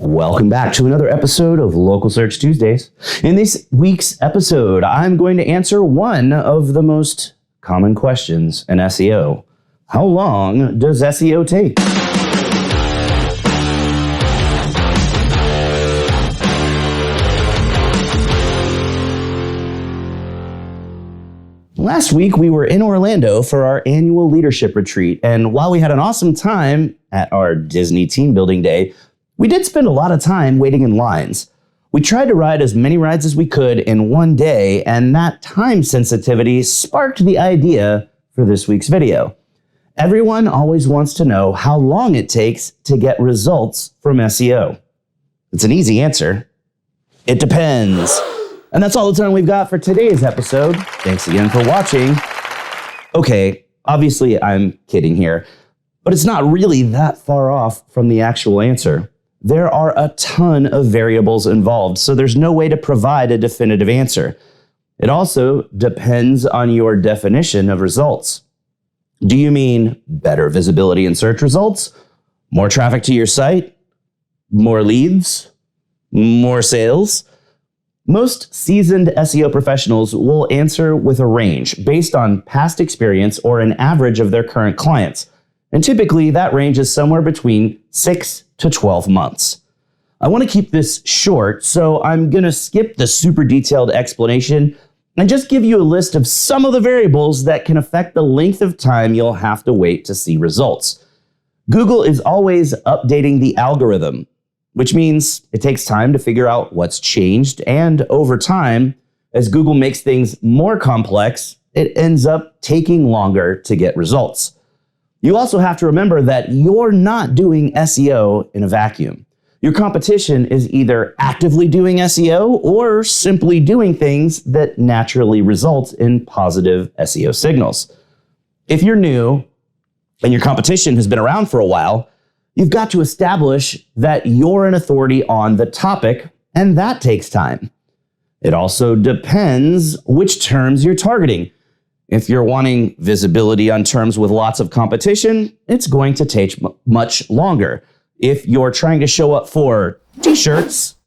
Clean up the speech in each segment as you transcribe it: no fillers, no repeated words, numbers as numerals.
Welcome back to another episode of Local Search Tuesdays. In this week's episode, I'm going to answer one of the most common questions in SEO. How long does SEO take? Last week, we were in Orlando for our annual leadership retreat, and while we had an awesome time at our Disney team building day, we did spend a lot of time waiting in lines. We tried to ride as many rides as we could in one day, and that time sensitivity sparked the idea for this week's video. Everyone always wants to know how long it takes to get results from SEO. It's an easy answer. It depends. And that's all the time we've got for today's episode. Thanks again for watching. Okay, obviously I'm kidding here, but it's not really that far off from the actual answer. There are a ton of variables involved, so there's no way to provide a definitive answer. It also depends on your definition of results. Do you mean better visibility in search results? More traffic to your site? More leads? More sales? Most seasoned SEO professionals will answer with a range based on past experience or an average of their current clients. And typically that range is somewhere between 6 to 12 months. I want to keep this short, so I'm going to skip the super detailed explanation and just give you a list of some of the variables that can affect the length of time you'll have to wait to see results. Google is always updating the algorithm, which means it takes time to figure out what's changed, and over time, as Google makes things more complex, it ends up taking longer to get results. You also have to remember that you're not doing SEO in a vacuum. Your competition is either actively doing SEO or simply doing things that naturally result in positive SEO signals. If you're new and your competition has been around for a while, you've got to establish that you're an authority on the topic, and that takes time. It also depends which terms you're targeting. If you're wanting visibility on terms with lots of competition, it's going to take much longer. If you're trying to show up for t-shirts,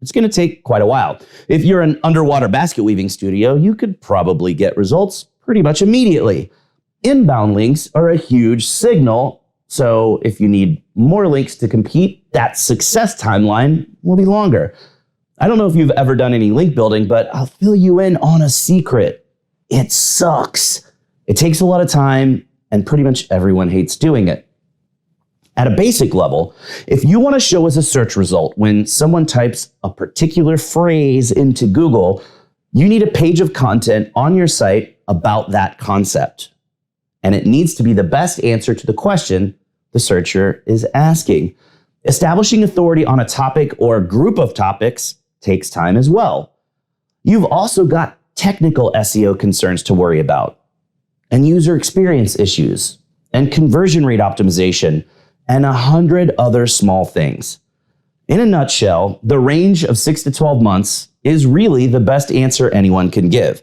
it's going to take quite a while. If you're an underwater basket weaving studio, you could probably get results pretty much immediately. Inbound links are a huge signal, so if you need more links to compete, that success timeline will be longer. I don't know if you've ever done any link building, but I'll fill you in on a secret. It sucks. It takes a lot of time, and pretty much everyone hates doing it. At a basic level, if you want to show us a search result when someone types a particular phrase into Google, you need a page of content on your site about that concept. And it needs to be the best answer to the question the searcher is asking. Establishing authority on a topic or group of topics takes time as well. You've also got technical SEO concerns to worry about, and user experience issues, and conversion rate optimization, and 100 other small things. In a nutshell, the range of 6 to 12 months is really the best answer anyone can give.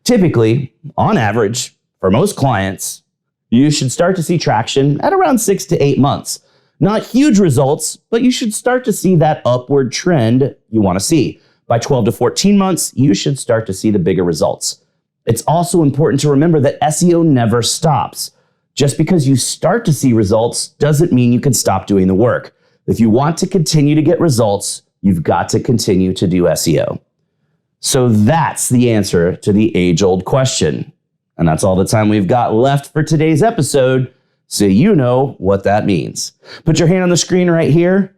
Typically, on average, for most clients, you should start to see traction at around 6 to 8 months. Not huge results, but you should start to see that upward trend you want to see. By 12 to 14 months, you should start to see the bigger results. It's also important to remember that SEO never stops. Just because you start to see results doesn't mean you can stop doing the work. If you want to continue to get results, you've got to continue to do SEO. So that's the answer to the age-old question. And that's all the time we've got left for today's episode, so you know what that means. Put your hand on the screen right here.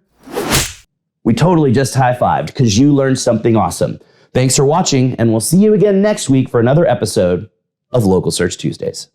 We totally just high-fived because you learned something awesome. Thanks for watching, and we'll see you again next week for another episode of Local Search Tuesdays.